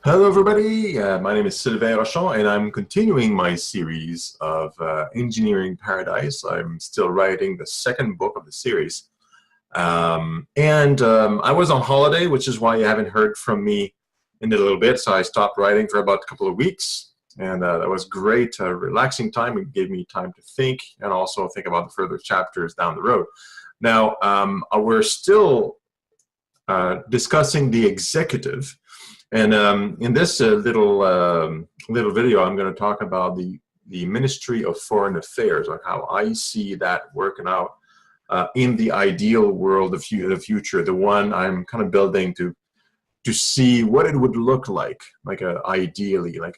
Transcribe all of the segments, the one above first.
Hello, everybody. My name is Sylvain Rochon, and I'm continuing my series of Engineering Paradise. I'm still writing the second book of the series. I was on holiday, which is why you haven't heard from me in a little bit. So I stopped writing for about a couple of weeks, and that was great, relaxing time. It gave me time to think and also think about the further chapters down the road. Now, we're still discussing the executive. And in this little video, I'm going to talk about the Ministry of Foreign Affairs, like how I see that working out in the ideal world of the future, the one I'm kind of building to see what it would look like ideally, like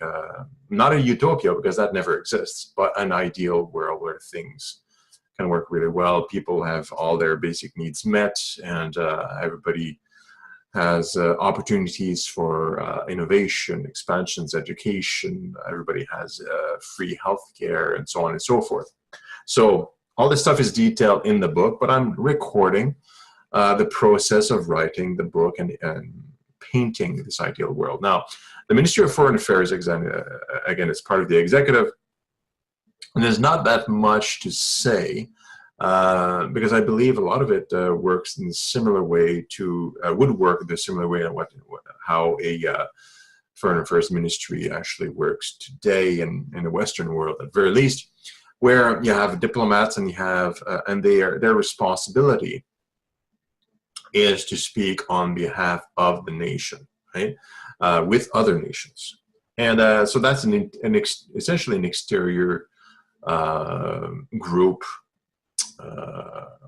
not a utopia, because that never exists, but an ideal world where things can work really well. People have all their basic needs met, and everybody has opportunities for innovation, expansions, education. Everybody has free healthcare, and so on and so forth. So all this stuff is detailed in the book, but I'm recording the process of writing the book and painting this ideal world. Now, the Ministry of Foreign Affairs, again, is part of the executive, and there's not that much to say. Because I believe a lot of it works in a similar way to, would work in a similar way on how a foreign affairs ministry actually works today in the Western world, at very least, where you have diplomats and you have, and their responsibility is to speak on behalf of the nation, right, with other nations. And so that's essentially an exterior group.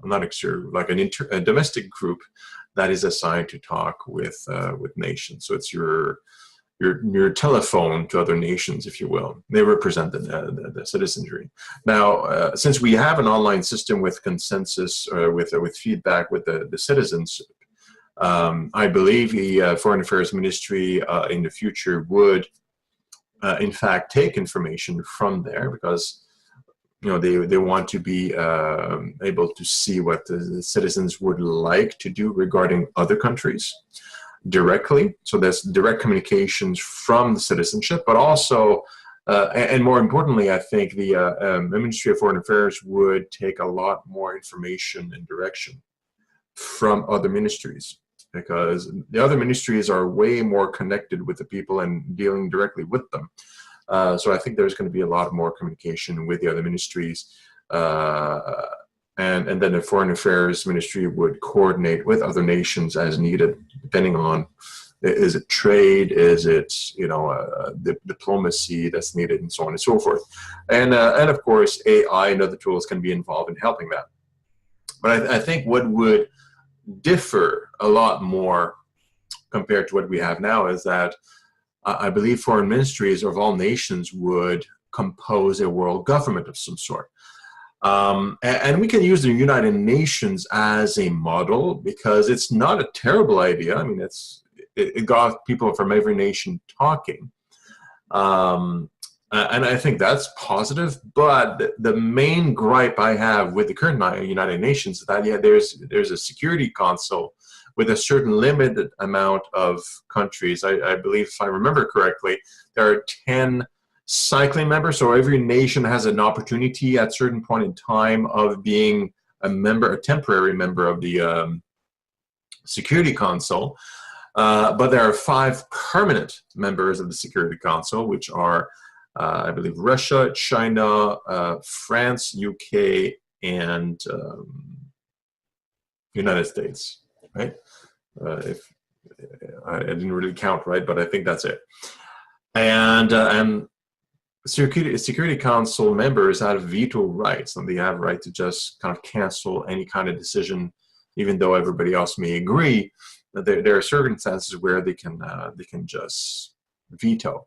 Not exterior, like a domestic group that is assigned to talk with nations. So it's your telephone to other nations, if you will. They represent the citizenry. Now, since we have an online system with consensus, with feedback with the citizens, I believe the Foreign Affairs Ministry in the future would, in fact, take information from there, because they want to be able to see what the citizens would like to do regarding other countries directly. So there's direct communications from the citizenship, but also, and more importantly, I think the Ministry of Foreign Affairs would take a lot more information and direction from other ministries, because the other ministries are way more connected with the people and dealing directly with them. So I think there's going to be a lot more communication with the other ministries, and then the Foreign Affairs Ministry would coordinate with other nations as needed, depending on, is it trade, is it the diplomacy that's needed, and so on and so forth. And of course, AI and other tools can be involved in helping that. But I think what would differ a lot more compared to what we have now is that I believe foreign ministries of all nations would compose a world government of some sort. And we can use the United Nations as a model, because it's not a terrible idea. I mean, it got people from every nation talking. And I think that's positive. But the main gripe I have with the current United Nations is that, yeah, there's a Security Council with a certain limited amount of countries. I believe, if I remember correctly, there are 10 cycling members, so every nation has an opportunity at a certain point in time of being a temporary member of the Security Council. But there are 5 permanent members of the Security Council, which are, I believe, Russia, China, France, UK, and United States. Right? If I didn't really count right, but I think that's it. And Security Council members have veto rights, and they have right to just kind of cancel any kind of decision, even though everybody else may agree. There are circumstances where they can just veto.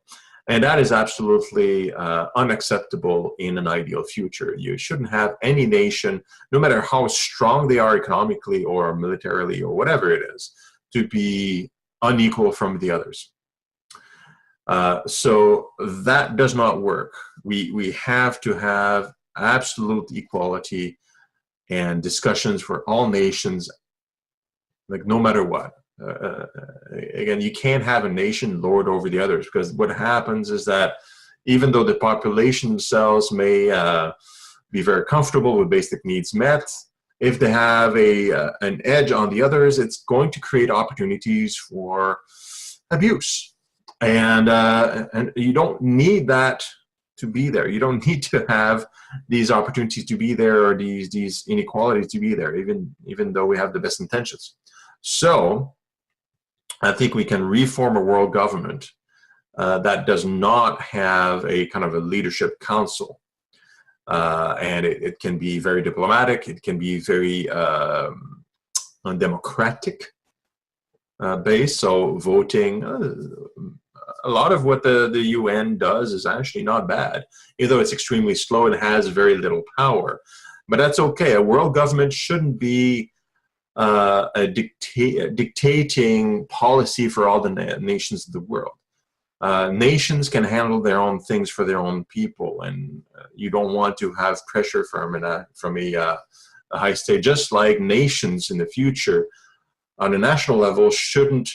And that is absolutely unacceptable in an ideal future. You shouldn't have any nation, no matter how strong they are economically or militarily or whatever it is, to be unequal from the others. So that does not work. We have to have absolute equality and discussions for all nations, like no matter what. again, you can't have a nation lord over the others, because what happens is that even though the population themselves may be very comfortable with basic needs met, if they have an edge on the others, it's going to create opportunities for abuse. And you don't need that to be there. You don't need to have these opportunities to be there, or these inequalities to be there, even though we have the best intentions. So I think we can reform a world government that does not have a kind of a leadership council. And it can be very diplomatic. It can be very undemocratic based. So voting, a lot of what the UN does is actually not bad, even though it's extremely slow and has very little power. But that's okay. A world government shouldn't be dictating policy for all the nations of the world. Nations can handle their own things for their own people, and you don't want to have pressure from a high state. Just like nations in the future, on a national level, shouldn't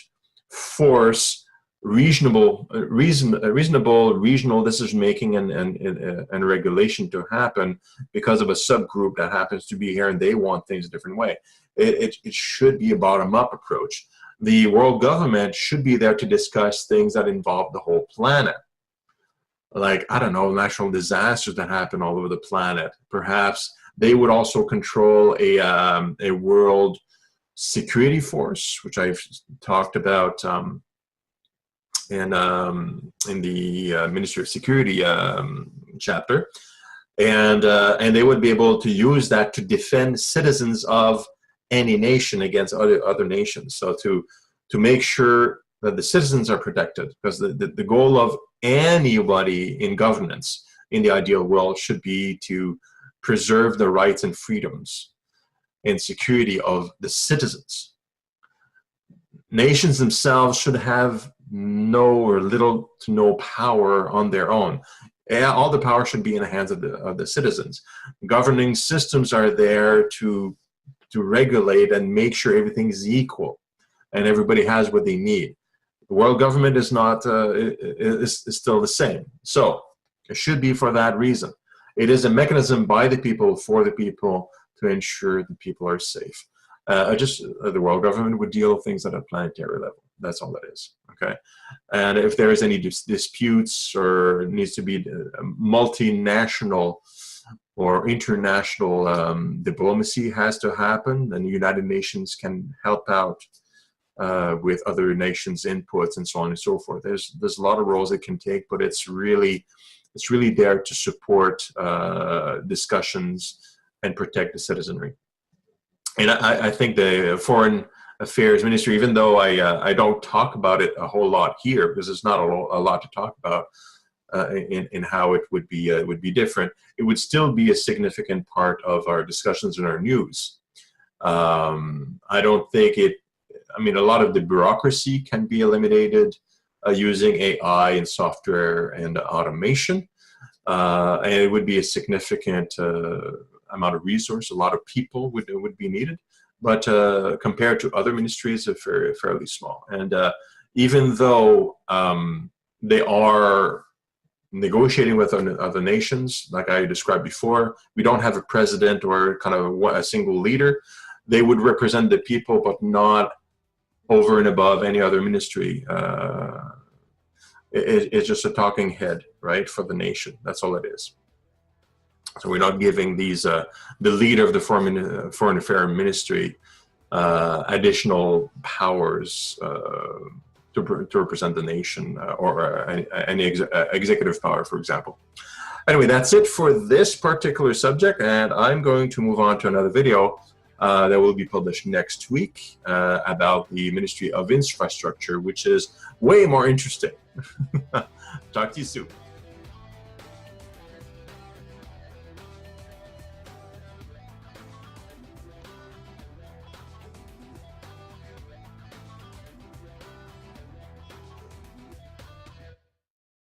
force reasonable regional decision making and regulation to happen because of a subgroup that happens to be here and they want things a different way. It should be a bottom-up approach. The world government should be there to discuss things that involve the whole planet. Like, I don't know, natural disasters that happen all over the planet. Perhaps they would also control a world security force, which I've talked about in the Ministry of Security chapter. And they would be able to use that to defend citizens of any nation against other nations. So to make sure that the citizens are protected, because the goal of anybody in governance in the ideal world should be to preserve the rights and freedoms and security of the citizens. Nations themselves should have no or little to no power on their own. All the power should be in the hands of the citizens. Governing systems are there to regulate and make sure everything is equal and everybody has what they need. The world government is not is still the same. So it should be for that reason. It is a mechanism by the people for the people to ensure the people are safe. The world government would deal with things at a planetary level. That's all that is. Okay, and if there is any disputes or needs to be multinational or international diplomacy has to happen, then the United Nations can help out with other nations' inputs and so on and so forth. There's a lot of roles it can take, but it's really there to support discussions and protect the citizenry. And I think the Foreign Affairs Ministry, even though I don't talk about it a whole lot here, because there's not a lot to talk about in how it would be different, it would still be a significant part of our discussions and our news. I don't think I mean, a lot of the bureaucracy can be eliminated using AI and software and automation, and it would be a significant amount of resource. A lot of people would be needed, but compared to other ministries, they're fairly small. And even though they are negotiating with other nations, like I described before, we don't have a president or kind of a single leader. They would represent the people, but not over and above any other ministry. It's just a talking head, right, for the nation. That's all it is. So we're not giving the leader of the Foreign Affairs Ministry additional powers to represent the nation or any executive power, for example. Anyway, that's it for this particular subject, and I'm going to move on to another video that will be published next week about the Ministry of Infrastructure, which is way more interesting. Talk to you soon.